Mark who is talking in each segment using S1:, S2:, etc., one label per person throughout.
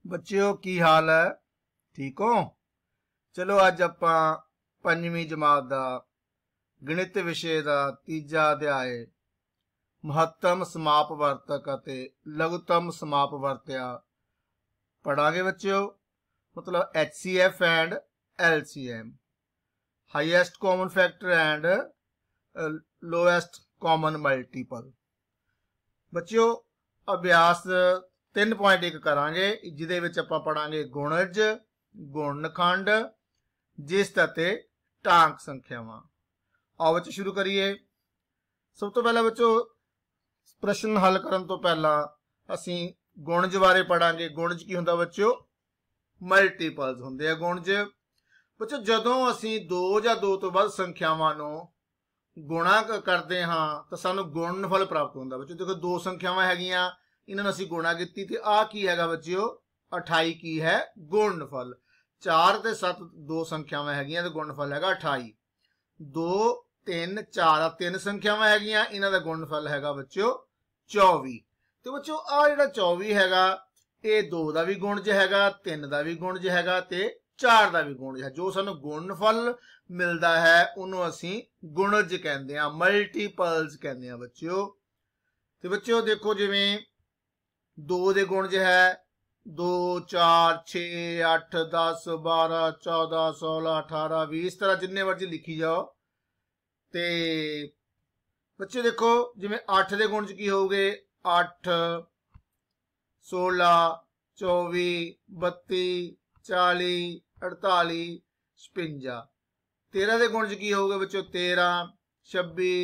S1: बच्चों की हाल है, ठीक हो? चलो अज आपां पंजवीं जमात दा गणित विषय दा तीजा अध्याय महत्तम समापवर्तक अते लघुतम समापवर्त्या पढ़ांगे बच्चों। मतलब HCF and LCM, highest common factor and lowest common multiple. बच्चों अभ्यास 3.1 करांगे, जिहदे विच आपां पढ़ांगे गुणज, गुणनखंड, जिसत अते टांक संख्यावां। आओ बच्चों शुरू करिए। सब तो पहला बच्चों प्रश्न हल करन तो पहला असीं गुणज बारे पढ़ांगे। गुणज की हुंदा बच्चों? मल्टीपल्स हुंदे आ गुणज। बच्चों जदों असीं दो जां दो तो वध संख्यावां नूं गुणा करते हाँ तो सानू गुणनफल प्राप्त होता। बच्चों देखो दो संख्यावां हैगियां, इन्हां नूं असीं गुणा कीती ते आ की हैगा बच्चों? 28 की है गुणनफल। 4 ते 7 दो संख्यावां हैगियां ते गुणनफल हैगा 28। 2 3 4 तीन संख्यावां हैगियां, इन्हां दा गुणनफल हैगा बच्चों 24। ते बच्चों आ जिहड़ा 24 हैगा ये 2 दा भी गुणज हैगा, 3 दा भी गुणज हैगा ते 4 ਦਾ ਵੀ ਗੁਣਜ ਹੈ। ਜੋ ਸਾਨੂੰ ਗੁਣਨਫਲ ਮਿਲਦਾ ਹੈ ਉਹਨੂੰ ਅਸੀਂ ਗੁਣਜ ਕਹਿੰਦੇ ਆ, ਮਲਟੀਪਲਸ ਕਹਿੰਦੇ ਆ ਬੱਚਿਓ। ਤੇ ਬੱਚਿਓ ਦੇਖੋ ਜਿਵੇਂ 2 ਦੇ ਗੁਣਜ ਹੈ 2 4 6 8 10 12 14 16 18 20, ਇਸ ਤਰ੍ਹਾਂ ਜਿੰਨੇ ਮਰਜ਼ੀ ਲਿਖੀ ਜਾਓ। ਤੇ ਬੱਚੇ ਦੇਖੋ ਜਿਵੇਂ 8 ਦੇ ਗੁਣਜ ਕੀ ਹੋਊਗੇ? 8 16 24 32 40 48 56। 13 ਦੇ ਗੁਣਜ ਕੀ ਹੋਊਗਾ ਬੱਚੋ? 13 26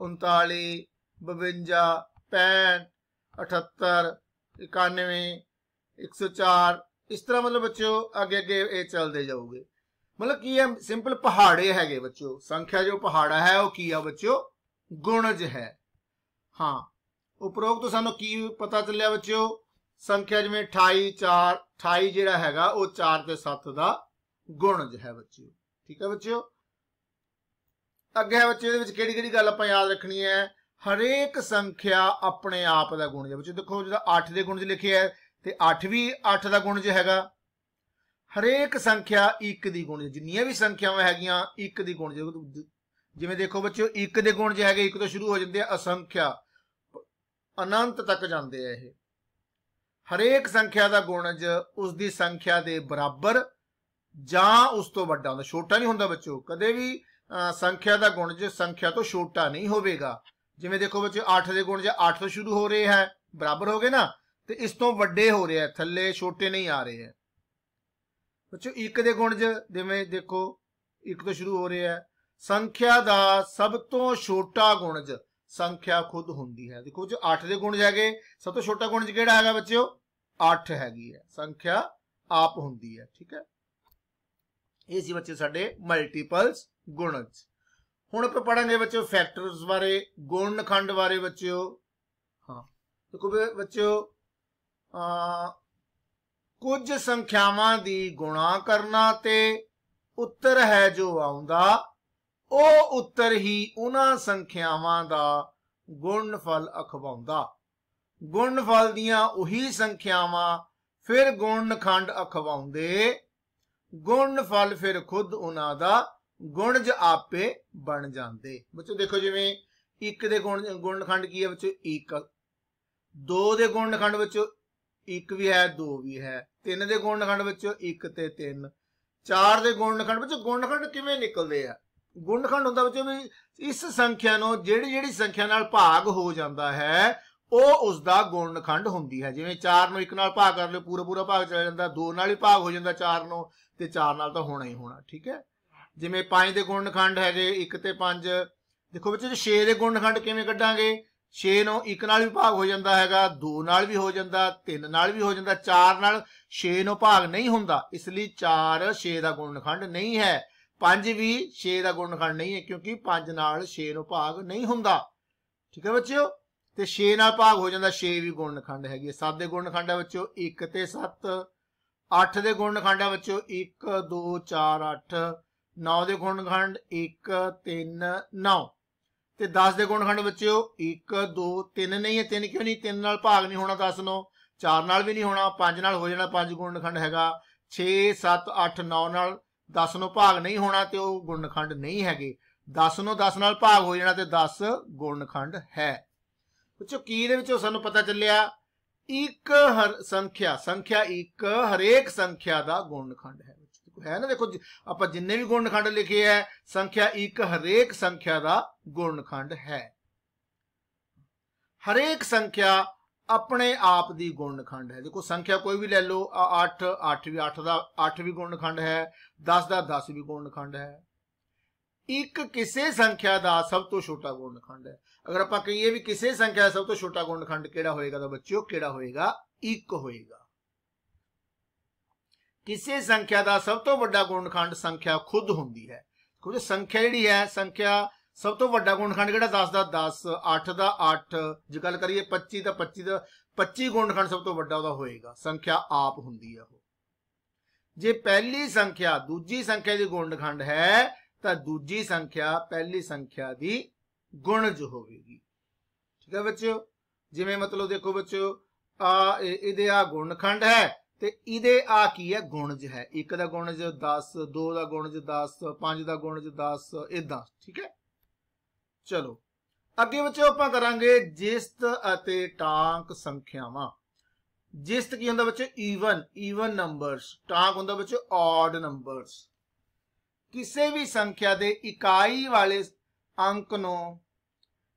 S1: 39 52 65 78 91 104। इस तरह मतलब बच्चों आगे आगे ये चलते जाओगे। मतलब की है सिंपल पहाड़े है बच्चों। संख्या जो पहाड़ा है वो की है बच्चों? गुणज है। हाँ उपरोक्त तो सानू की पता चलिया बच्चों? संख्या जिवें 28 4 28 जिहड़ा हैगा वो 4 ते 7 दा गुणज है बच्चों। ठीक है बच्चों। अगे है बच्चों इहदे विच किहड़ी-किहड़ी गल आपां याद रखनी है? हरेक संख्या अपने आप दा गुणज है बच्चों। देखो जिहड़ा 8 दे गुणज लिखे है ते 8 भी 8 दा गुणज हैगा। हरेक संख्या 1 दी गुणज, जिन्नियां भी संख्यावां हैगियां 1 दी गुणज। जिवें देखो बच्चों 1 दे गुणज हैगे 1 तो शुरू हो जाते हैं, असंख्या अनंत तक जाते हैं। ये हरेक संख्या का गुणज उसकी संख्या के बराबर जां उस तो वड्डा होंदा, छोटा नहीं होंदा बच्चों। कदे भी संख्या का गुणज संख्या तो छोटा नहीं होगा। जिवें देखो बच्चों 8 के गुणज 8 तो शुरू हो रहे हैं, बराबर हो गए ना, तो इस तो वड्डे हो रहे हैं, थल्ले छोटे नहीं आ रहे हैं बच्चों। 1 के गुणज जिवें देखो 1 तो शुरू हो रहे हैं। संख्या का सब तो छोटा गुणज संख्या खुद होंदी है। देखो जो 8 के गुणज है सब तो छोटा गुणज किहड़ा है बच्चों? 8 हैगी है, संख्या आप होंदी है। ठीक है, ये सी बच्चे साडे मल्टीपल्स गुणज। हुण आपां पढ़ांगे बच्चों फैक्टर्स बारे, गुणनखंड बारे बच्चों। हाँ देखो बच्चों कुछ संख्यावां दी गुणा करना ते उत्तर है जो आउंदा ਉਹ ਉੱਤਰ ਹੀ ਉਹਨਾਂ ਸੰਖਿਆਵਾਂ ਦਾ ਗੁਣਨਫਲ ਅਖਵਾਉਂਦਾ। ਗੁਣਨਫਲ ਦੀਆਂ ਉਹੀ ਸੰਖਿਆਵਾਂ ਫਿਰ ਗੁਣਨਖੰਡ ਅਖਵਾਉਂਦੇ। ਗੁਣਨਫਲ ਫਿਰ ਖੁਦ ਉਹਨਾਂ ਦਾ ਗੁਣਜ ਆਪੇ ਬਣ ਜਾਂਦੇ। ਬੱਚੋ ਦੇਖੋ ਜਿਵੇਂ 1 ਦੇ ਗੁਣਨਖੰਡ ਕੀ ਹੈ ਬੱਚੋ? 1। 2 ਦੇ ਗੁਣਨਖੰਡ ਵਿੱਚੋਂ 1 ਵੀ ਹੈ 2 ਵੀ ਹੈ। 3 ਦੇ ਗੁਣਨਖੰਡ ਵਿੱਚੋਂ 1 ਤੇ 3। 4 ਦੇ ਗੁਣਨਖੰਡ ਵਿੱਚੋਂ ਗੁਣਨਖੰਡ ਕਿਵੇਂ ਨਿਕਲਦੇ ਆ? गुणनखंड होंदा बच्चों भी इस संख्या नो जिहड़ी संख्या नाल भाग हो जाता है वो उसका गुणनखंड होंदी है। जिवें 4 नो 1 नाल भाग कर लो पूरा पूरा भाग चला जाता, 2 नाल भी भाग हो जाता 4 नो, ते 4 नाल तो होना ही होना। ठीक है, जिवें 5 दे गुणनखंड हैगे 1 ते 5। देखो बच्चों 6 दे गुणनखंड किवें कढांगे? 6 नो 1 नाल भी भाग हो जाता हैगा, 2 नाल भी हो जाता, 3 नाल भी हो जाता, 4 नाल 6 नो भाग नहीं होंदा, इसलिए 4 6 दा गुणनखंड नहीं है। 5 भी 6 का गुणनखंड नहीं है क्योंकि 5 नाल 6 नो भाग नहीं होंदा। ठीक है बच्चों, ते 6 नाल भाग हो जाता, 6 भी गुणनखंड हैगी। 7 दे गुणनखंड है बच्चों 1 ते 7। 8 दे गुणनखंड है बच्चों 1 2 4 8। 9 दे गुणनखंड 1 3 9। ते 10 दे गुणनखंड बच्चों 1 2 3 नहीं है। 3 क्यों नहीं? 3 नाल भाग नहीं होना 10 नो, 4 ਨਾਲ ਵੀ ਨਹੀਂ ਹੋਣਾ, 5 ਨਾਲ ਹੋ ਜਾਣਾ, 5 ਗੁਣਨਖੰਡ ਹੈਗਾ। 6 7 8 9 ਨਾਲ 10 ਨੂੰ ਭਾਗ ਨਹੀਂ ਹੋਣਾ ਤੇ ਉਹ ਗੁਣਨਖੰਡ ਨਹੀਂ ਹੈਗੇ। 10 ਨੂੰ 10 ਨਾਲ ਭਾਗ ਹੋ ਜਾਣਾ ਤੇ 10 ਗੁਣਨਖੰਡ ਹੈ। ਬੱਚੋ ਕੀ ਦੇ ਵਿੱਚੋਂ ਸਾਨੂੰ ਪਤਾ ਚੱਲਿਆ, ਇੱਕ ਸੰਖਿਆ ਇੱਕ ਹਰੇਕ ਸੰਖਿਆ ਦਾ ਗੁਣਨਖੰਡ ਹੈ। ਹੈ ਨਾ, ਦੇਖੋ ਆਪਾਂ ਜਿੰਨੇ ਵੀ ਗੁਣਨਖੰਡ ਲਿਖੇ ਹੈ, ਸੰਖਿਆ ਇੱਕ ਹਰੇਕ ਸੰਖਿਆ ਦਾ ਗੁਣਨਖੰਡ ਹੈ। ਹਰੇਕ ਸੰਖਿਆ ਆਪਣੇ ਆਪ ਦੀ ਗੁਣਨਖੰਡ ਹੈ। ਦੇਖੋ ਸੰਖਿਆ ਕੋਈ ਵੀ ਲੈ ਲਓ, 8 ਵੀ 8 ਦਾ 8 ਵੀ ਗੁਣਨਖੰਡ ਹੈ, 10 ਦਾ 10 ਵੀ ਗੁਣਨਖੰਡ ਹੈ। ਇੱਕ ਕਿਸੇ ਸੰਖਿਆ ਦਾ ਸਭ ਤੋਂ ਛੋਟਾ ਗੁਣਨਖੰਡ ਹੈ। ਅਗਰ ਆਪਾਂ ਕਹੀਏ ਵੀ ਕਿਸੇ ਸੰਖਿਆ ਦਾ ਸਭ ਤੋਂ ਛੋਟਾ ਗੁਣਨਖੰਡ ਕਿਹੜਾ ਹੋਏਗਾ ਤਾਂ ਬੱਚਿਓ ਕਿਹੜਾ ਹੋਏਗਾ, ਇੱਕ ਹੋਏਗਾ। ਕਿਸੇ ਸੰਖਿਆ ਦਾ ਸਭ ਤੋਂ ਵੱਡਾ ਗੁਣਨਖੰਡ ਸੰਖਿਆ ਖੁਦ ਹੁੰਦੀ ਹੈ। ਕਿਉਂਕਿ ਸੰਖਿਆ ਜਿਹੜੀ ਹੈ, ਸੰਖਿਆ ਸਭ ਤੋਂ ਵੱਡਾ ਗੁਣਨਖੰਡ ਕਿਹੜਾ, 10 ਦਾ 10, 8 ਦਾ 8, ਜੇ ਗੱਲ ਕਰੀਏ 25 ਦਾ 25 ਗੁਣਨਖੰਡ ਸਭ ਤੋਂ ਵੱਡਾ ਉਹਦਾ ਹੋਏਗਾ। ਸੰਖਿਆ ਆਪ ਹੁੰਦੀ ਹੈ ਉਹ। ਜੇ ਪਹਿਲੀ ਸੰਖਿਆ ਦੂਜੀ ਸੰਖਿਆ ਦੀ ਗੁਣਨਖੰਡ ਹੈ ਤਾਂ ਦੂਜੀ ਸੰਖਿਆ ਪਹਿਲੀ ਸੰਖਿਆ ਦੀ ਗੁਣਜ ਹੋਵੇਗੀ। ਠੀਕ ਹੈ ਬੱਚਿਓ, ਜਿਵੇਂ ਮਤਲਬ ਦੇਖੋ ਬੱਚਿਓ, ਇਹਦੇ ਆ ਗੁਣਨਖੰਡ ਹੈ ਤੇ ਇਹਦੇ ਆ ਕੀ ਹੈ, ਗੁਣਜ ਹੈ। 1 ਦਾ ਗੁਣਜ 10, 2 ਦਾ ਗੁਣਜ 10, 5 ਦਾ ਗੁਣਜ 10, ਇਦਾਂ। ਠੀਕ ਹੈ, ਚਲੋ ਅੱਗੇ ਬੱਚਿਓ ਆਪਾਂ ਕਰਾਂਗੇ ਜਿਸਤ ਅਤੇ ਟਾਂਕ ਸੰਖਿਆਵਾਂ। ਜਿਸਤ ਕੀ ਹੁੰਦਾ ਬੱਚੇ, ਈਵਨ ਨੰਬਰਸ। ਟਾਂਕ ਹੁੰਦਾ ਬੱਚੇ ਔਡ ਨੰਬਰਸ। ਕਿਸੇ ਵੀ ਸੰਖਿਆ ਦੇ ਇਕਾਈ ਵਾਲੇ ਅੰਕ ਨੂੰ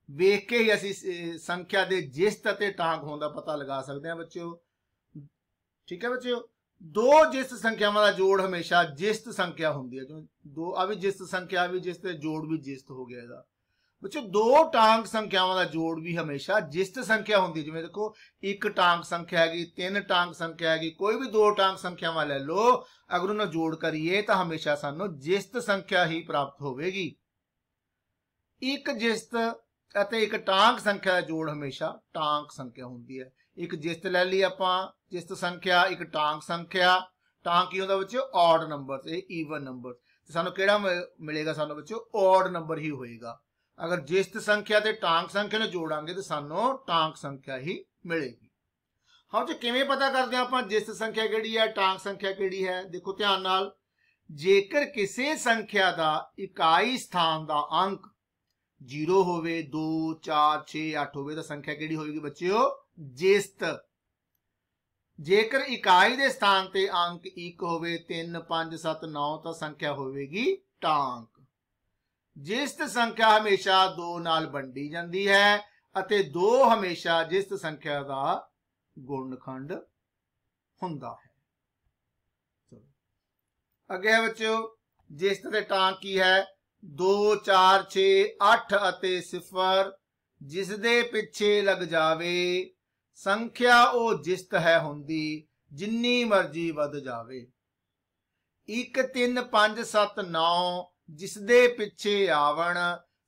S1: ਵੇਖ ਕੇ ਹੀ ਅਸੀਂ ਸੰਖਿਆ ਦੇ ਜਿਸਤ ਅਤੇ ਟਾਂਕ ਹੋਣ ਦਾ ਪਤਾ ਲਗਾ ਸਕਦੇ ਹਾਂ ਬੱਚਿਓ। ਠੀਕ ਹੈ ਬੱਚਿਓ, ਦੋ ਜਿਸਤ ਸੰਖਿਆਵਾਂ ਦਾ ਜੋੜ ਹਮੇਸ਼ਾ ਜਿਸਤ ਸੰਖਿਆ ਹੁੰਦੀ ਹੈ। ਜਿਵੇਂ ਦੋ ਆ ਵੀ ਜਿਸਤ ਸੰਖਿਆ ਵੀ ਜਿਸਤ, ਜੋੜ ਵੀ ਜਿਸਤ ਹੋ ਗਿਆ ਇਹਦਾ। ਬੱਚਿਓ ਦੋ ਟਾਂਕ ਸੰਖਿਆਵਾਂ ਦਾ ਜੋੜ ਵੀ ਹਮੇਸ਼ਾ ਜਿਸਤ ਸੰਖਿਆ ਹੁੰਦੀ ਹੈ। ਜਿਵੇਂ ਦੇਖੋ 1 ਟਾਂਕ ਸੰਖਿਆ ਹੈਗੀ, 3 ਟਾਂਕ ਸੰਖਿਆ ਹੈਗੀ, ਕੋਈ ਵੀ 2 ਟਾਂਕ ਸੰਖਿਆਵਾਂ ਲੈ ਲਓ, ਅਗਰ ਉਹਨਾਂ ਨੂੰ ਜੋੜ ਕਰੀਏ ਤਾਂ ਹਮੇਸ਼ਾ ਸਾਨੂੰ ਜਿਸਤ ਸੰਖਿਆ ਹੀ ਪ੍ਰਾਪਤ ਹੋਵੇਗੀ। ਇੱਕ ਜਿਸਤ ਅਤੇ ਇੱਕ ਟਾਂਕ ਸੰਖਿਆ ਦਾ ਜੋੜ ਹਮੇਸ਼ਾ ਟਾਂਕ ਸੰਖਿਆ ਹੁੰਦੀ ਹੈ। ਇੱਕ ਜਿਸਤ ਲੈ ਲਈ ਆਪਾਂ, ਜਿਸਤ ਸੰਖਿਆ, ਇੱਕ ਟਾਂਕ ਸੰਖਿਆ। ਟਾਂਕ ਕੀ ਹੁੰਦਾ ਬੱਚਿਓ, ਔਡ ਨੰਬਰ, ਇਹ ਈਵਨ ਨੰਬਰ। ਸਾਨੂੰ ਕਿਹੜਾ ਮਿਲੇਗਾ, ਸਾਨੂੰ ਬੱਚਿਓ ਔਡ ਨੰਬਰ ਹੀ ਹੋਏਗਾ। ਅਗਰ ਜਿਸਤ ਸੰਖਿਆ ਤੇ ਟਾਂਕ ਸੰਖਿਆ ਨੂੰ ਜੋੜਾਂਗੇ ਤਾਂ ਸਾਨੂੰ ਟਾਂਕ ਸੰਖਿਆ ਹੀ ਮਿਲੇਗੀ। ਹਾਂ ਜੀ, ਕਿਵੇਂ ਪਤਾ ਕਰਦੇ ਹਾਂ ਆਪਾਂ ਜਿਸਤ ਸੰਖਿਆ ਕਿਹੜੀ ਹੈ, ਟਾਂਕ ਸੰਖਿਆ ਕਿਹੜੀ ਹੈ? ਦੇਖੋ ਧਿਆਨ ਨਾਲ, ਜੇਕਰ ਕਿਸੇ ਸੰਖਿਆ ਦਾ ਇਕਾਈ ਸਥਾਨ ਦਾ ਅੰਕ 0 ਹੋਵੇ, 2 4 6 8 ਹੋਵੇ ਤਾਂ ਸੰਖਿਆ ਕਿਹੜੀ ਹੋਵੇਗੀ ਬੱਚਿਓ, ਜਿਸਤ। ਜੇਕਰ ਇਕਾਈ ਦੇ ਸਥਾਨ ਤੇ ਅੰਕ 1 ਹੋਵੇ, 3 5 7 9 ਤਾਂ ਸੰਖਿਆ ਹੋਵੇਗੀ ਟਾਂਕ। ਜਿਸਤ ਸੰਖਿਆ ਹਮੇਸ਼ਾ 2 ਨਾਲ ਵੰਡੀ ਜਾਂਦੀ ਹੈ ਅਤੇ 2 ਹਮੇਸ਼ਾ ਜਿਸਤ ਸੰਖਿਆ ਦਾ ਗੁਣਨਖੰਡ ਹੁੰਦਾ ਹੈ। ਚਲੋ ਅੱਗੇ ਬੱਚਿਓ, ਜਿਸਤ ਤੇ ਟਾਂਕ ਕੀ ਹੈ? 2 4 6 8 ਅਤੇ 0 ਜਿਸ ਦੇ ਪਿੱਛੇ ਲੱਗ ਜਾਵੇ ਸੰਖਿਆ ਉਹ ਜਿਸਤ ਹੈ ਹੁੰਦੀ, ਜਿੰਨੀ ਮਰਜ਼ੀ ਵੱਧ ਜਾਵੇ। 1 3 5 7 9 ਜਿਸ ਦੇ ਪਿੱਛੇ ਆਵਣ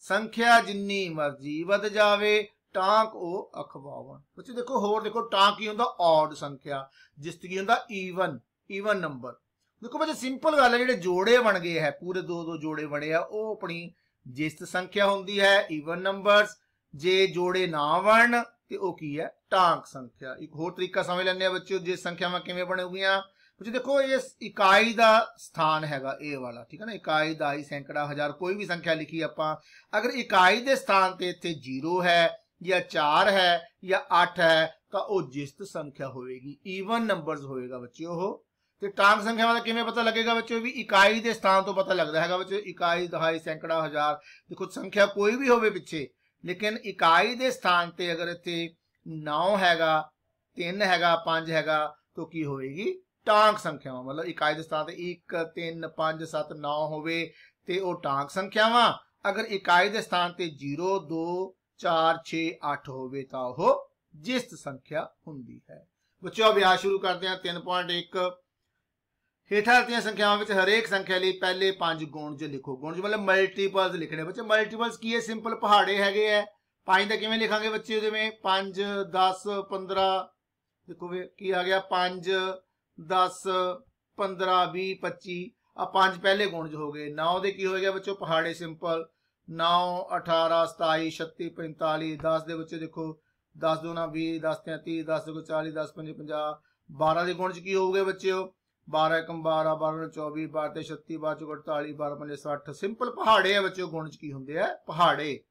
S1: ਸੰਖਿਆ ਜਿੰਨੀ ਮਰਜ਼ੀ ਵੱਧ ਜਾਵੇ, ਟਾਂਕ ਉਹ ਅਖਵਾਵਣ। ਬੱਚੇ ਦੇਖੋ ਹੋਰ ਦੇਖੋ, ਟਾਂਕ ਕੀ ਹੁੰਦਾ, ਔਡ ਸੰਖਿਆ। ਜਿਸਤ ਕੀ ਹੁੰਦਾ, ਈਵਨ ਨੰਬਰ। ਦੇਖੋ ਬੱਚੇ ਸਿੰਪਲ ਗੱਲ ਹੈ, ਜਿਹੜੇ ਜੋੜੇ ਬਣ ਗਏ ਹੈ, ਪੂਰੇ 2 ਜੋੜੇ ਬਣੇ ਆ, ਉਹ ਆਪਣੀ ਜਿਸਤ ਸੰਖਿਆ ਹੁੰਦੀ ਹੈ, ਈਵਨ ਨੰਬਰਸ। ਜੇ ਜੋੜੇ ਨਾ ਬਣਨ ਤੇ ਉਹ ਕੀ ਹੈ, ਟਾਂਕ ਸੰਖਿਆ। ਇੱਕ ਹੋਰ ਤਰੀਕਾ ਸਮਝ ਲੈਂਦੇ ਆ ਬੱਚਿਓ, ਜੇ ਸੰਖਿਆਵਾਂ ਕਿਵੇਂ ਬਣੂਗੀਆਂ। ਬੱਚੇ ਦੇਖੋ ਇਹ ਇਕਾਈ ਦਾ ਸਥਾਨ ਹੈਗਾ ਇਹ ਵਾਲਾ, ਠੀਕ ਹੈ ਨਾ, ਇਕਾਈ, ਦਾਈ, ਸੈਂਕੜਾ, ਹਜ਼ਾਰ, ਕੋਈ ਵੀ ਸੰਖਿਆ ਲਿਖੀ ਆਪਾਂ, ਅਗਰ ਇਕਾਈ ਦੇ ਸਥਾਨ ਤੇ ਇੱਥੇ 0 ਹੈ ਜਾਂ 4 ਹੈ ਜਾਂ 8 ਹੈ ਤਾਂ ਉਹ ਜਿਸਤ ਸੰਖਿਆ ਹੋਵੇਗੀ, ਈਵਨ ਨੰਬਰਸ ਹੋਏਗਾ ਬੱਚੇ ਉਹ। ਤੇ ਟਾਂਕ ਸੰਖਿਆਵਾਂ ਦਾ ਕਿਵੇਂ ਪਤਾ ਲੱਗੇਗਾ ਬੱਚੇ, ਵੀ ਇਕਾਈ ਦੇ ਸਥਾਨ ਤੋਂ ਪਤਾ ਲੱਗਦਾ ਹੈਗਾ ਬੱਚੇ। ਇਕਾਈ, ਦਹਾਈ, ਸੈਂਕੜਾ, ਹਜ਼ਾਰ, ਦੇਖੋ ਸੰਖਿਆ ਕੋਈ ਵੀ ਹੋਵੇ ਪਿੱਛੇ, ਲੇਕਿਨ ਇਕਾਈ ਦੇ ਸਥਾਨ ਤੇ ਅਗਰ ਇੱਥੇ 9 ਹੈਗਾ, 3 ਹੈਗਾ, 5 ਹੈਗਾ ਤਾਂ ਕੀ ਹੋਵੇਗੀ, ਟਾਂਕ ਸੰਖਿਆਵਾਂ। ਮਤਲਬ ਇਕਾਈ ਦੇ ਸਥਾਨ ਤੇ 1 3 5 7 9 ਹੋਵੇ ਤੇ ਉਹ ਟਾਂਕ ਸੰਖਿਆਵਾਂ। ਅਗਰ ਇਕਾਈ ਦੇ ਸਥਾਨ ਤੇ 0 2 4 6 8 ਹੋਵੇ ਤਾਂ ਉਹ ਜਿਸਤ ਸੰਖਿਆ ਹੁੰਦੀ ਹੈ। ਬੱਚਿਓ ਅਭਿਆਸ ਸ਼ੁਰੂ ਕਰਦੇ ਹਾਂ। 3.1 ਹੇਠਾਂ ਦਿੱਤੀਆਂ ਸੰਖਿਆਵਾਂ ਵਿੱਚ ਹਰੇਕ ਸੰਖਿਆ ਲਈ ਪਹਿਲੇ 5 ਗੁਣਜ ਲਿਖੋ। ਗੁਣਜ ਮਤਲਬ ਮਲਟੀਪਲਸ ਲਿਖਣੇ ਬੱਚੇ। ਮਲਟੀਪਲਸ ਕੀ ਹੈ, ਸਿੰਪਲ ਪਹਾੜੇ ਹੈਗੇ ਹੈ। 5 ਦਾ ਕਿਵੇਂ ਲਿਖਾਂਗੇ ਬੱਚੇ, ਜਿਵੇਂ 5 10 15, ਦੇਖੋ ਕੀ ਆ ਗਿਆ, 5 10 15 20 25, ਆ 5 ਪਹਿਲੇ ਗੁਣਜ ਹੋ ਗਏ। 9 ਦੇ ਕੀ ਹੋਏਗਾ ਬੱਚੋ, ਪਹਾੜੇ ਸਿੰਪਲ, 9 18 27 36 45, 10 ਦੇ ਬੱਚੇ ਦੇਖੋ 10 दूना 20, 10 30, 10 को 40, 10 5 50। 12 के गुण च की होगे बच्चों? 12 एकम 12, 12 24, 12 36, 12 चौक 48, 12 5 60। सिंपल पहाड़े है बच्चों, गुण च की होंगे है पहाड़े।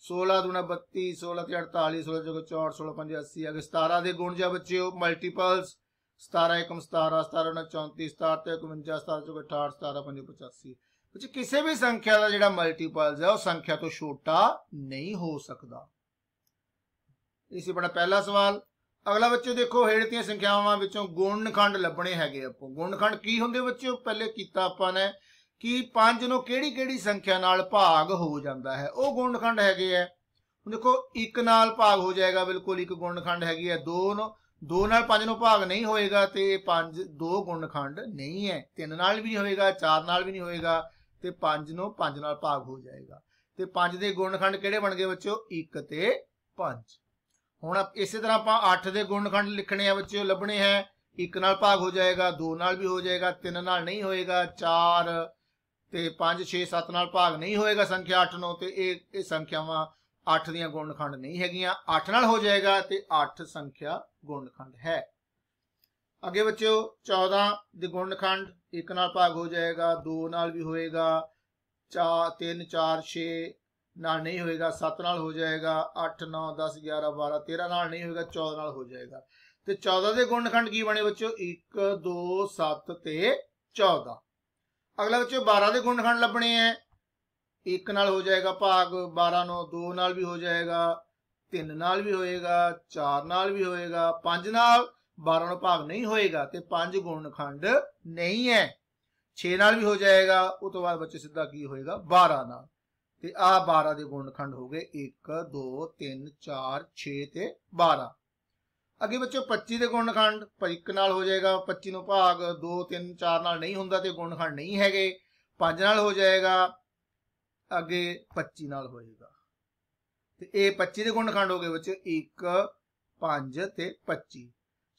S1: 16 दूना 32, 16 48, 16 चौक 64, 16 5 80। अगर 17 के गुण जा बच्चों मल्टीपल्स। 17 एकम 17, 17 दूना 34, 17 51, 17 चौक 68, 17 5 85। बच्चे किसी भी संख्या का जो मल्टीपल्स है उस संख्या तो छोटा नहीं हो सकता। इसी बड़ा पहला सवाल। अगला बच्चों देखो, हेठ दी संख्यावां विचों गुणखंड लभने हैगे आपको। गुणखंड की हुंदे बच्चों? पहले कीता आपां ने कि 5 नूं किहड़ी-किहड़ी संख्या नाल भाग हो जाता है, वो गुणखंड हैगे है। देखो 1 नाल भाग हो जाएगा, बिल्कुल एक गुणखंड हैगी है। 2 नाल 5 नूं भाग नहीं होएगा ते 5 2 गुणखंड नहीं है। 3 नाल भी नहीं होएगा, 4 नाल भी नहीं होएगा ते 5 नूं 5 नाल भाग हो जाएगा। ते 5 दे गुणखंड किहड़े बन गए बच्चों? 1 ते 5। हुण इस तरह आप 8 के गुणखंड लिखने हैं बच्चों, लभने हैं। 1 नाल भाग हो जाएगा, 2 नाल भी हो जाएगा, 3 नाल नहीं होएगा, 4 ते 5 6 7 नाल भाग नहीं होएगा संख्या 8 नूं। ते ये संख्यावां 8 दियां गुणखंड नहीं हैगियां। 8 नाल हो जाएगा ते 8 संख्या गुणखंड है। अगे बच्चों 14 दे गुणखंड 1 नाल भाग हो जाएगा, 2 नाल भी होएगा, 3 4 6 नाल नहीं होएगा, 7 नाल हो जाएगा, 8 9 10 11 12 13 नाल नहीं होएगा, 14 नाल हो जाएगा। ते 14 दे गुणखंड की बने बच्चों? 1 2 7 ते 14। अगला बच्चों 12 दे गुणखंड लभने हैं। 1 नाल हो जाएगा भाग, 12 9 2 नाल भी हो जाएगा, 3 नाल भी होएगा, 4 नाल भी होएगा, 5 नाल 12 नूं भाग नहीं होएगा ते 5 गुणखंड नहीं है। 6 नाल भी हो जाएगा, उस तो बाद बच्चे सीधा की होएगा 12 नाल। ते आ 12 के गुणखंड हो गए 1 2 3 4 6 ते 12। अगे बच्चों 25 के गुणखंड 1 नाल हो जाएगा, 25 नूं भाग 2 3 4 नाल नहीं हुंदा ते गुणखंड नहीं हैगे। 5 नाल हो जाएगा, अगे 25 नाल होएगा। ते ये 25 के गुणखंड हो गए बच्चों 1 5 ते 25।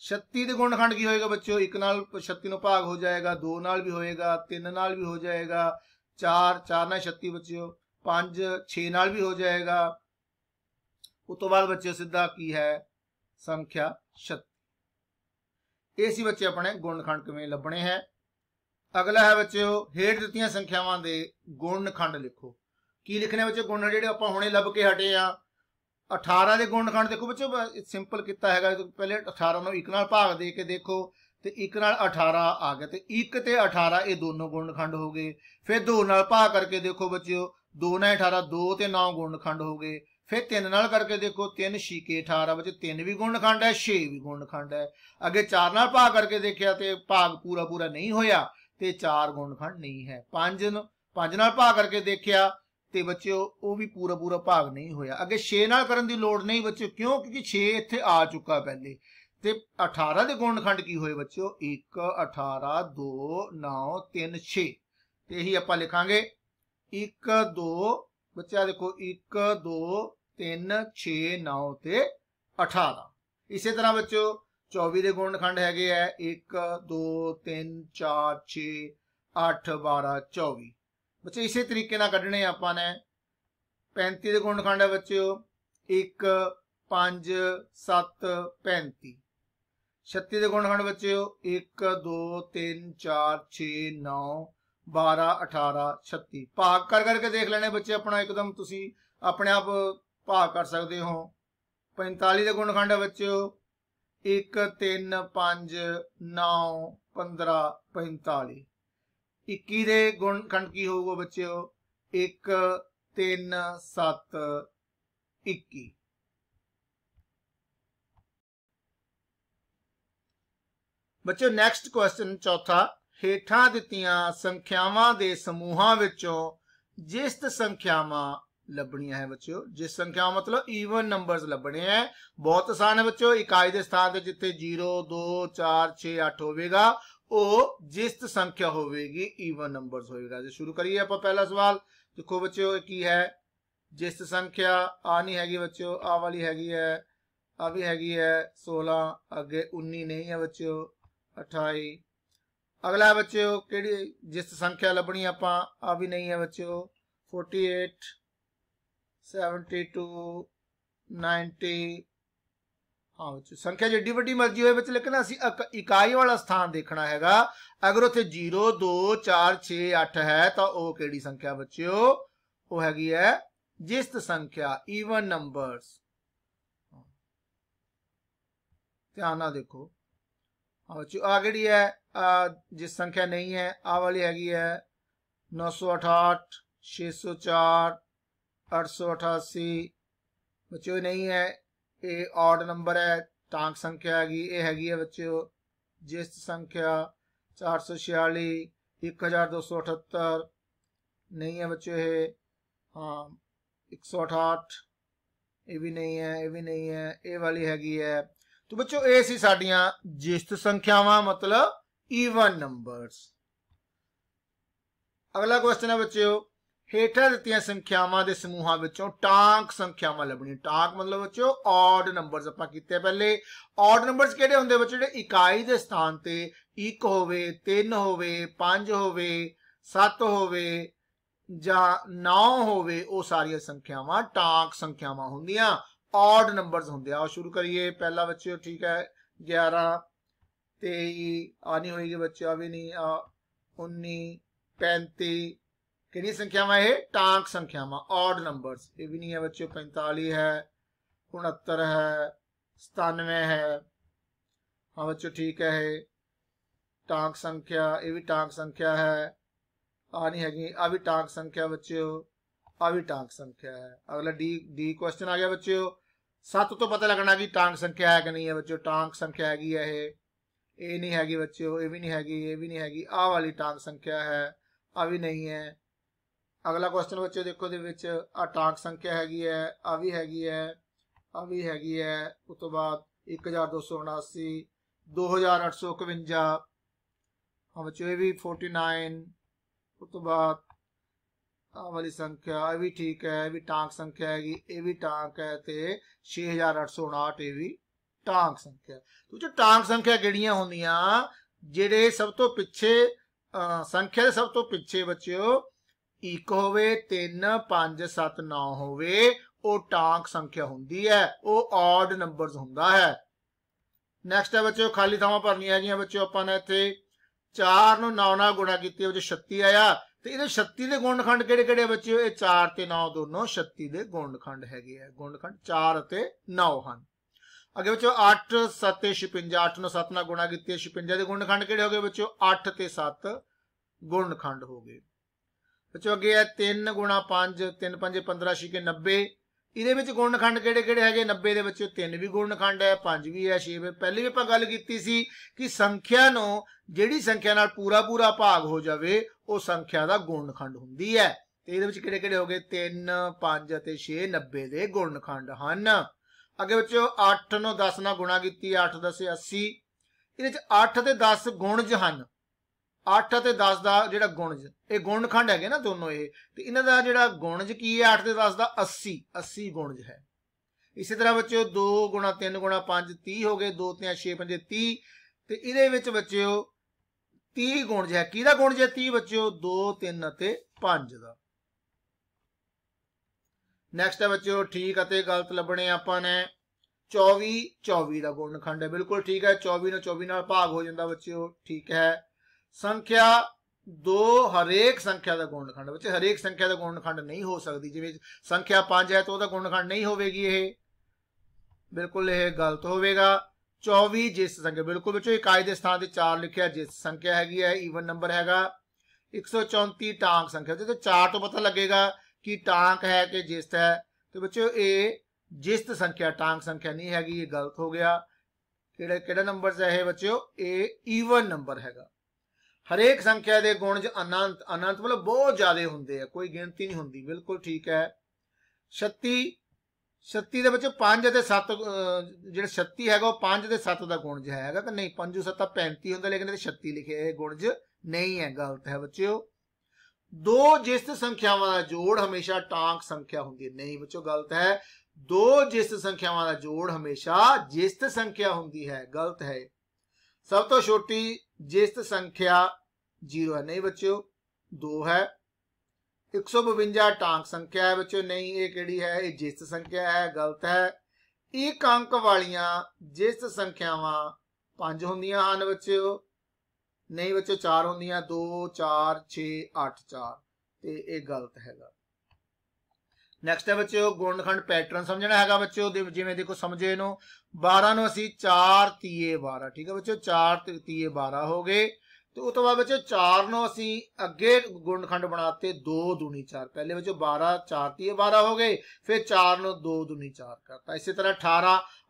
S1: 36 के गुणखंड की होएगा बच्चों? 1 नाल 36 नूं भाग हो जाएगा, 2 नाल भी होएगा, 3 नाल भी हो जाएगा, 4 4 नाल 36 बच्चों, 5 6 नाल भी हो जाएगा। उस तो बाद बच्चे सीधा की है संख्या 36। ये बच्चे अपने गुणखंड किवें लभने हैं। अगला है बच्चों, हेठ दित्तियां संख्यावां दे गुणखंड लिखो। की लिखने बच्चे? गुण जिहड़े आपां हुणे लभ के हटे आ। 18 के गुणखंड देखो बच्चों, सिंपल किता हैगा। पहले 18 नूं 1 नाल भाग दे के देखो ते 1 नाल 18 आ गया, ते 1 ते 18 ये दोनों गुणखंड हो गए। फिर 2 नाल भाग करके देखो बच्चों, 2 नाल 18 2 ते 9 गुणखंड हो गए। फिर 3 नाल करके देखो, 3 6 18 बच्चे 3 भी गुणखंड है, 6 भी गुणखंड है। अगे 4 नाल भाग करके देखा तो भाग पूरा पूरा नहीं होया ते 4 गुणखंड नहीं है। 5 नाल भाग करके देखा ते बच्चों वो भी पूरा पूरा भाग नहीं होया। अगे 6 नाल करन दी लोड़ नहीं बच्चों, क्यों? क्योंकि 6 इत्थे आ चुका पहले। ते 18 के गुणखंड की होए बच्चों? 1 18 2 9 3 6। ते यही आपां लिखांगे 1 2 बच्चा देखो 1 2 3 6 9 ते 18। इसी तरह बच्चों 24 के गुणखंड हैगे है 1 2 3 4 6 8 12 24। बच्चे इसी तरीके ना कढ़ने आपां ने। 35 के गुणखंड है बच्चों 1 5 7 35। 36 के गुणखंड बच्चों 1 2 3 4 6 9 12 18 36। भाग कर करके देख लेने बच्चे अपना, एकदम तुसी अपने आप भाग कर सकते हो। 45 के गुणखंड है बच्चों 1 3 5 9 15 45। 21 के गुणखंड की होगा बच्चों 1 3 7 21। बच्चों नेक्स्ट क्वेश्चन चौथा, हेठां दित्तियां संख्यावां दे समूहां विचों जिस्त संख्यावां लभणियां है बच्चों। जिस संख्या मतलब ईवन नंबर्स लभने हैं। बहुत आसान है बच्चों। इकाई के स्थान से जिथे 0 2 4 6 8 होगा वो जिस्त संख्या होगी, ईवन नंबर्स होगा। शुरू करिए आप पहला सवाल। देखो बच्चों की है जिस्त संख्या, आ नहीं हैगी बच्चों, आ वाली हैगी है, आ भी हैगी है 16, अगे 19 नहीं है बच्चों, 28। अगला है बच्चों केड़ी जिस्त संख्या लभनी आपां, आ भी नहीं है बच्चों, 48 72 90 हाँ बच्चों संख्या जिड्डी वड्डी मर्जी हो बच्चे, लेकिन असी इकाई वाला स्थान देखना हैगा। अगर उत्थे 0 2 4 6 8 है तो वह केड़ी संख्या बच्चों, वो हैगी है जिस्त संख्या, ईवन नंबर्स। ध्यान ना देखो। हाँ बच्चों आ केड़ी है जिस संख्या नहीं है, आ वाली हैगी है 968 604 888 बच्चों नहीं है, ये ऑड नंबर है, टांक संख्या हैगी, ये हैगी है बच्चों जिस्त संख्या 446 1278 नहीं है बच्चों ये। हाँ 168 ये भी नहीं है, ये भी नहीं है, ये वाली हैगी है। तो बच्चों ये सी साडियां जिस्त संख्यावां मतलब ईवन नंबर्स। अगला क्वेश्चन है बच्चों, हेठा दित्तियां संख्यावां दे समूहां विचों टांक संख्यावां लभणी। टांक मतलब बच्चों ऑड नंबर्स आपां कीते पहले। ऑड नंबर्स किहड़े हुंदे बच्चों, जिहड़े इकाई दे स्थान ते 1 होवे 3 होवे 5 होवे 7 होवे जां 9 होवे, वो सारियां संख्यावां टांक संख्यावां हुंदियां, ऑड नंबर्स होंगे। आओ शुरू करिए। पहला बच्चों ठीक है 11 23 आनी होगी बच्चों, अभी नहीं 19 35 कितनी संख्यावां है टांक संख्यावां ऑड नंबर्स। ये भी नहीं है बच्चों 45 है 69 है 97 है। हाँ बच्चों ठीक है टांक संख्या, ये भी टांक संख्या है, आनी हैगी अभी टांक संख्या बच्चों, अभी टांक संख्या है। अगला डी क्वेश्चन आ गया बच्चों। 7 तो पता लगना कि टांक संख्या है कि नहीं है बच्चों, टांक संख्या हैगी है ये नहीं हैगी बच्चों, ये भी नहीं हैगी, ये भी नहीं हैगी, आ वाली टांक संख्या है, अभी नहीं है। अगला क्वेश्चन बच्चों देखो दे विच आ टांक संख्या हैगी है, अभी हैगी है, अभी हैगी है। उस तो बाद 1279 2851। हाँ बच्चों ये भी 49। उस तो बाद वाली संख्या ये भी ठीक है, ये भी टांक संख्या हैगी, ये भी टांक है ते 6859 ये भी टांक संख्या। तो जो टांक संख्या किहड़ियां होंदियां, जेड़े सब तो पिछे संख्या दे सब तो पिछे बच्चों 1 होवे 3 5 7 9 होवे, वो टांक संख्या हुंदी है, वो ऑड नंबर्स हुंदा है। नैक्सट है बच्चों खाली थावां भरनियां हैगियां बच्चों। आपां ने इत्थे 4 ਨੂੰ 9 ਨਾਲ गुणा कीती बच्चों 36 आया। तो ये 36 के गुणखंड किहड़े किहड़े बच्चों, ये 4 ते 9 दोनों 36 के गुणखंड हैगे है, गुणखंड 4 ते 9 हैं। अगे बच्चों 8 7 56, 8 ਨੂੰ 7 ਨਾਲ गुणा कीती 56 के गुणखंड किहड़े हो गए बच्चों, 8 ते 7 गुणखंड हो गए बच्चों। अगे है 3 गुणा 5, 3 5 15 6 90, ਇਹਦੇ ਵਿੱਚ ਗੁਣਖੰਡ ਕਿਹੜੇ ਕਿਹੜੇ ਹੈਗੇ 90 ਦੇ ਵਿੱਚ 3 ਵੀ ਗੁਣਖੰਡ ਹੈ 5 ਵੀ ਹੈ 6 ਵੀ। ਪਹਿਲੇ ਵੀ ਆਪਾਂ ਗੱਲ ਕੀਤੀ ਸੀ ਕਿ ਸੰਖਿਆ ਨੂੰ ਜਿਹੜੀ ਸੰਖਿਆ ਨਾਲ ਪੂਰਾ ਪੂਰਾ ਭਾਗ ਹੋ ਜਾਵੇ ਉਹ ਸੰਖਿਆ ਦਾ ਗੁਣਖੰਡ ਹੁੰਦੀ ਹੈ। ਤੇ ਇਹਦੇ ਵਿੱਚ ਕਿਹੜੇ ਕਿਹੜੇ ਹੋ ਗਏ 3 5 ਅਤੇ 6 90 ਦੇ ਗੁਣਖੰਡ ਹਨ। ਅੱਗੇ ਬੱਚਿਓ 8 ਨੂੰ 10 ਨਾਲ ਗੁਣਾ ਕੀਤੀ 8 10 80, ਇਹਦੇ ਵਿੱਚ 8 ਤੇ 10 ਗੁਣਜ ਹਨ। 8 ਅਤੇ 10 ਦਾ ਜਿਹੜਾ ਗੁਣਜ ਇਹ ਗੁਣਖੰਡ ਹੈਗੇ ਨਾ ਦੋਨੋਂ ਇਹ, ਤੇ ਇਹਨਾਂ ਦਾ ਜਿਹੜਾ ਗੁਣਜ ਕੀ ਹੈ 8 ਤੇ 10 ਦਾ 80 ਗੁਣਜ ਹੈ। ਇਸੇ ਤਰ੍ਹਾਂ ਬੱਚਿਓ 2 ਗੁਣਾ 3 ਗੁਣਾ 5 30 ਹੋ ਗਏ, 2 3 6 5 30, ਤੇ ਇਹਦੇ ਵਿੱਚ ਬੱਚਿਓ 30 ਗੁਣਜ ਹੈ। ਕਿਹਦਾ ਗੁਣਜ ਹੈ 30 ਬੱਚਿਓ 2 3 ਅਤੇ 5 ਦਾ। ਨੈਕਸਟ ਹੈ ਬੱਚਿਓ ਠੀਕ ਅਤੇ ਗਲਤ ਲੱਭਣੇ ਆਪਾਂ ਨੇ। 24 ਦਾ ਗੁਣਖੰਡ ਹੈ, ਬਿਲਕੁਲ ਠੀਕ ਹੈ। 24 ਨੂੰ 24 ਨਾਲ ਭਾਗ ਹੋ ਜਾਂਦਾ ਬੱਚਿਓ, ਠੀਕ ਹੈ। संख्या 2 हरेक संख्या का गुणखंड, बच्चे हरेक संख्या का गुणखंड नहीं हो सकती। जिवें संख्या 5 है तो गुणखंड नहीं होगी, ये बिल्कुल ये गलत होगा। 24 जिस संख्या, बिल्कुल बच्चों इकाई के स्थान से 4 लिखा जिस संख्या हैगी है, ईवन नंबर हैगा। 134 टांक संख्या, तो 4 तो पता लगेगा कि टांक है कि जिस्त है, तो बच्चों ये जिस्त संख्या टांक संख्या नहीं हैगी, ये गलत हो गया। किहड़ा नंबर है बच्चों, ये ईवन नंबर हैगा। हरेक संख्या के गुणज अनंत, अनंत मतलब बहुत ज्यादा होंगे, कोई गिनती नहीं होंगी, बिल्कुल ठीक है। 36 के बच्चे 5 और 7 जो 36 है 5 और 7 का गुणज है कि नहीं, 5 7 35 होंगे, लेकिन 36 लिखे गुणज नहीं है, गलत है बच्चों। 2 जिस्त संख्यावां का जोड़ हमेशा टांक संख्या होंगी, नहीं बच्चों गलत है। 2 जिस्त संख्यावां का जोड़ हमेशा जिस्त संख्या होंगी है, गलत है। सब तो छोटी जिस्त संख्या 0 है, नहीं बच्चों 2 है। 152 टांक संख्या है बच्चों, नहीं ये केड़ी है, ये जिस्त संख्या है, गलत है। एक अंक वालियां जिस संख्यावां 5 ਹੁੰਦੀਆਂ ਹਨ ਬੱਚਿਓ, नहीं बच्चों 4 ਹੁੰਦੀਆਂ, 2 4 6 8 4, ਤੇ ਇਹ ਗਲਤ ਹੈਗਾ। ਨੈਕਸਟ ਹੈ ਬੱਚਿਓ ਗੁਣਨਖੰਡ ਪੈਟਰਨ ਸਮਝਣਾ ਹੈਗਾ ਬੱਚਿਓ। ਜਿਵੇਂ ਦੇਖੋ ਸਮਝੋ ਇਹਨੂੰ, 12 ਨੂੰ ਅਸੀਂ 4 ਤੀਏ 12, ਠੀਕ ਹੈ ਬੱਚਿਓ, 4 ਤੀਏ 12 ਹੋ ਗਏ। ਤੇ ਉਸ ਤੋਂ ਬਾਅਦ ਬੱਚਿਓ 4 ਨੂੰ ਅਸੀਂ ਅੱਗੇ ਗੁਣਨਖੰਡ ਬਣਾਤੇ 2 दूनी 4। पहले बच्चों 12 4 ਤੀਏ 12 हो गए, फिर 4 ਨੂੰ 2 दूनी 4 करता। इसी तरह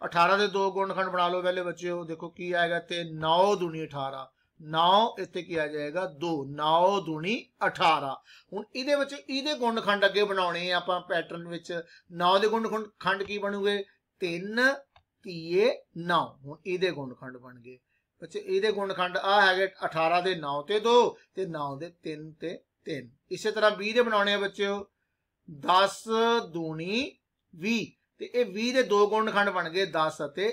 S1: 18 ਦੇ 2 ਗੁਣਨਖੰਡ ਬਣਾ ਲਓ पहले बच्चों, देखो की आएगा, ते 9 दूनी 18, 9 ਇੱਥੇ ਕੀ ਆ ਜਾਏਗਾ 2, 9 दूनी 18। ਹੁਣ ਇਹਦੇ ਵਿੱਚ ਇਹਦੇ ਗੁਣਨਖੰਡ ਅੱਗੇ ਬਣਾਉਣੇ ਆ ਆਪਾਂ ਪੈਟਰਨ ਵਿੱਚ। 9 ਦੇ ਗੁਣਨਖੰਡ ਕੀ ਬਣੂਗੇ, 3 ਤੀਏ 9। ਹੁਣ ਇਹਦੇ ਗੁਣਨਖੰਡ ਬਣ ਗਏ ਬੱਚੇ, ਇਹਦੇ ਗੁਣਨਖੰਡ ਆ ਹੈਗੇ 18 ਦੇ 9 ਤੇ 2 ਤੇ 9 ਦੇ 3 ਤੇ 3। ਇਸੇ ਤਰ੍ਹਾਂ 20 ਦੇ ਬਣਾਉਣੇ ਆ ਬੱਚਿਓ, 10 दूनी 20, ਤੇ ਇਹ 20 ਦੇ 2 ਗੁਣਨਖੰਡ ਬਣ ਗਏ 10 ਅਤੇ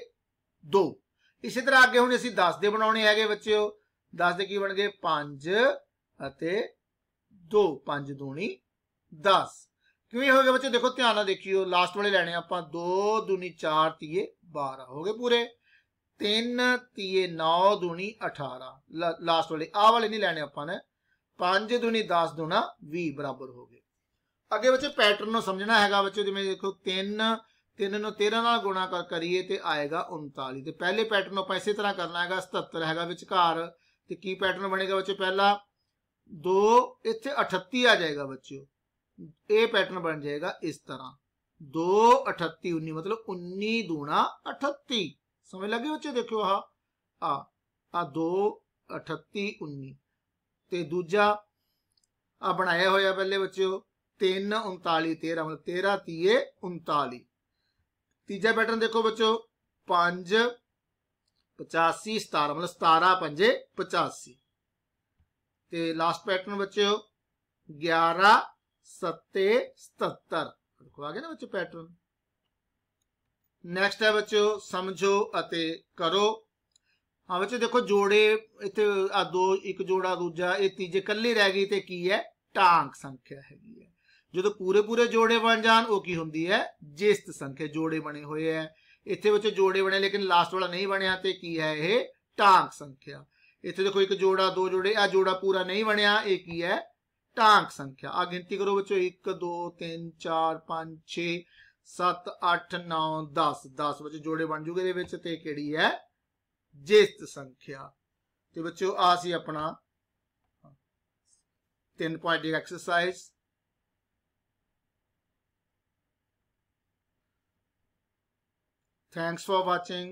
S1: 2। ਇਸੇ ਤਰ੍ਹਾਂ ਅੱਗੇ ਹੁਣ ਅਸੀਂ 10 ਦੇ ਬਣਾਉਣੇ ਹੈਗੇ ਬੱਚਿਓ, 10 ਦੇ ਕੀ ਬਣ ਗਏ 5 ਅਤੇ 2, 5 दूनी 10। ਕਿਵੇਂ ਹੋ ਗਿਆ ਬੱਚੇ, ਦੇਖੋ ਧਿਆਨ ਨਾਲ ਦੇਖਿਓ, ਲਾਸਟ ਵਾਲੇ ਲੈਣੇ ਆਪਾਂ, 2 दूनी 4 ਤੀਏ 12 ਹੋ ਗਏ ਪੂਰੇ, 3 ਤੀਏ 9 दूनी 18, ਲਾਸਟ ਵਾਲੇ ਆਹ ਵਾਲੇ ਨਹੀਂ ਲੈਣੇ ਆਪਾਂ ਨੇ। 5 दूनी 10 दूना 20 ਬਰਾਬਰ ਹੋ ਗਏ। ਅੱਗੇ ਬੱਚੇ ਪੈਟਰਨ ਨੂੰ ਸਮਝਣਾ ਹੈਗਾ ਬੱਚੇ। ਜਿਵੇਂ ਦੇਖੋ 3 ਨੂੰ 13 ਨਾਲ ਗੁਣਾ ਕਰੀਏ ਤੇ ਆਏਗਾ 39। ਤੇ ਪਹਿਲੇ ਪੈਟਰਨ ਨੂੰ ਆਪਾਂ ਇਸੇ ਤਰ੍ਹਾਂ ਕਰਨਾ ਹੈਗਾ, 77 ਹੈਗਾ ਵਿਚਕਾਰ, ਤੇ ਕੀ ਪੈਟਰਨ ਬਣੇਗਾ ਬੱਚੇ, ਪਹਿਲਾ 2 ਇੱਥੇ 38 ਆ ਜਾਏਗਾ ਬੱਚਿਓ। ਇਹ ਪੈਟਰਨ ਬਣ ਜਾਏਗਾ ਇਸ ਤਰ੍ਹਾਂ, 2 38 19, मतलब 19 दूना 38। समझ लगे बच्चे, देखो आ 2 38 19, ਤੇ ਦੂਜਾ ਆ ਬਣਾਇਆ ਹੋਇਆ ਪਹਿਲੇ ਬੱਚਿਓ 3 39 13, मतलब 13 ਤੀਏ 39। ਤੀਜਾ ਪੈਟਰਨ ਦੇਖੋ ਬੱਚਿਓ 5 85 17, मतलब 17 ਪੰਜੇ 85। ਤੇ ਲਾਸਟ ਪੈਟਰਨ ਬੱਚਿਓ 11 7 77। ਦੇਖੋ ਆ ਗਿਆ ਨਾ ਬੱਚੇ ਪੈਟਰਨ। ਨੈਕਸਟ ਹੈ ਬੱਚਿਓ ਸਮਝੋ ਅਤੇ ਕਰੋ। ਹਾਂ ਬੱਚੇ ਦੇਖੋ ਜੋੜੇ ਇੱਥੇ ਆ 2, ਇੱਕ ਜੋੜਾ ਦੂਜਾ, ਇਹ ਤੀਜੇ ਕੱਲੀ ਰਹਿ ਗਈ ਤੇ ਕੀ ਹੈ, ਟਾਂਕ ਸੰਖਿਆ ਹੈਗੀ ਹੈ। ਜਦੋਂ ਪੂਰੇ ਜੋੜੇ ਬਣ ਜਾਣ ਉਹ ਕੀ ਹੁੰਦੀ ਹੈ, ਜਿਸਤ ਸੰਖਿਆ। ਜੋੜੇ ਬਣੇ ਹੋਏ ਹੈ ਇੱਥੇ ਬੱਚੇ, ਜੋੜੇ ਬਣੇ ਲੇਕਿਨ ਲਾਸਟ ਵਾਲਾ ਨਹੀਂ ਬਣਿਆ ਤੇ ਕੀ ਹੈ ਇਹ, ਟਾਂਕ ਸੰਖਿਆ। ਇੱਥੇ ਦੇਖੋ ਇੱਕ ਜੋੜਾ 2 ਜੋੜੇ, ਆ ਜੋੜਾ ਪੂਰਾ ਨਹੀਂ ਬਣਿਆ, ਇਹ ਕੀ ਹੈ, ਟਾਂਕ ਸੰਖਿਆ। ਆ ਗਿਣਤੀ ਕਰੋ ਬੱਚੋ, 1 2 3 4 5 6 7 8 9 10, 10 ਬੱਚੇ ਜੋੜੇ ਬਣ ਜੂਗੇ ਇਹਦੇ ਵਿੱਚ, ਤੇ ਕਿਹੜੀ ਹੈ, ਜਿਸਤ ਸੰਖਿਆ। ਤੇ ਬੱਚਿਓ ਆ ਸੀ ਆਪਣਾ 3 point the exercise. Thanks for watching.